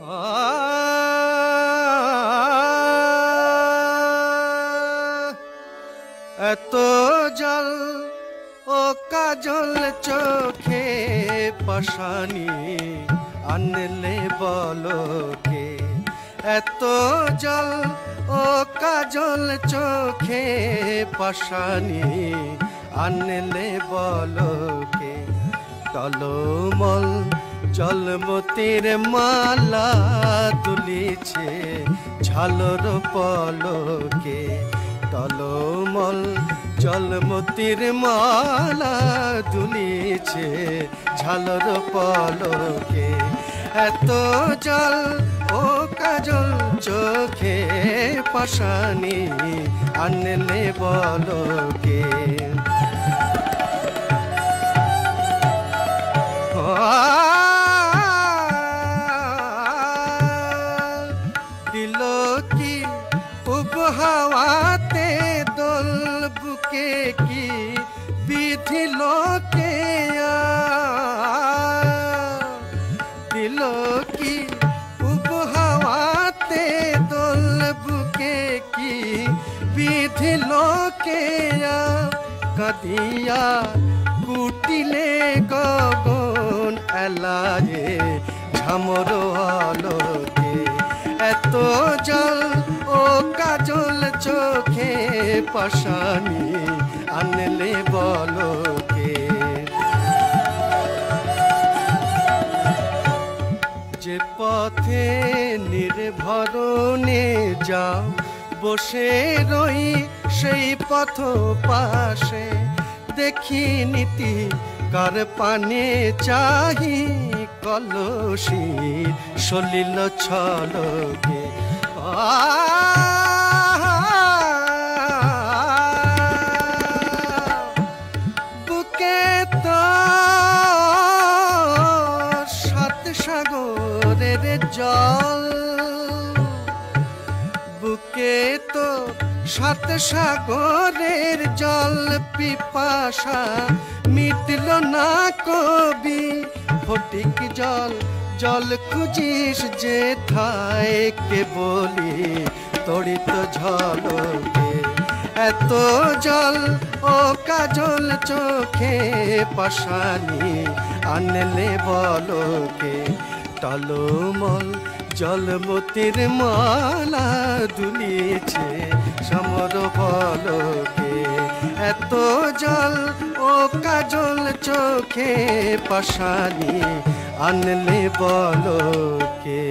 এত জল ও কাজল চোখে পাশানি আনলে বলো কে। এত জল ও কাজল চোখে পাশানি আনলে বলো কে। টলমল জলমতির মালা দুলিছে ঝালর পলকে। টলমল জলমতির মালা দুলিছে ঝালর পলকে। এত জল ও কাজল চোখে পাশানি আনলে বলকে। দিল কি উব হাওয়াতে দোল বুকে কি বিধিল কে। দিল কি উব হাওয়াতে দোল বুকে কি বিধিল কে। কাঁদিয়া কুটিলে গগন এলায়ে ঝামর আলোকে। এত জল ও কাজল চোখে পাশানি আনলে বলকে। যে পথে নির্ভরণে যাও বসে রই সেই পথ পাশে। দেখি নীতি কার পানে চাহি কলসি সলিল ছলকে। বুকে তো সাত সাগরের জল। বুকে তো সাত সাগরের জল পিপাসা মিটল না কবি। ফটিক জল জল খুঁজিস যে ঠায় কে বলি তড়িত ঝলকে। এত জল ও কাজল চোখে পাশানি আনলে বলকে। টলমল জলমতির মালা দুলিছে সমর বলকে। এত জল ও কাজল চোখে পাশানি আনলে বলকে।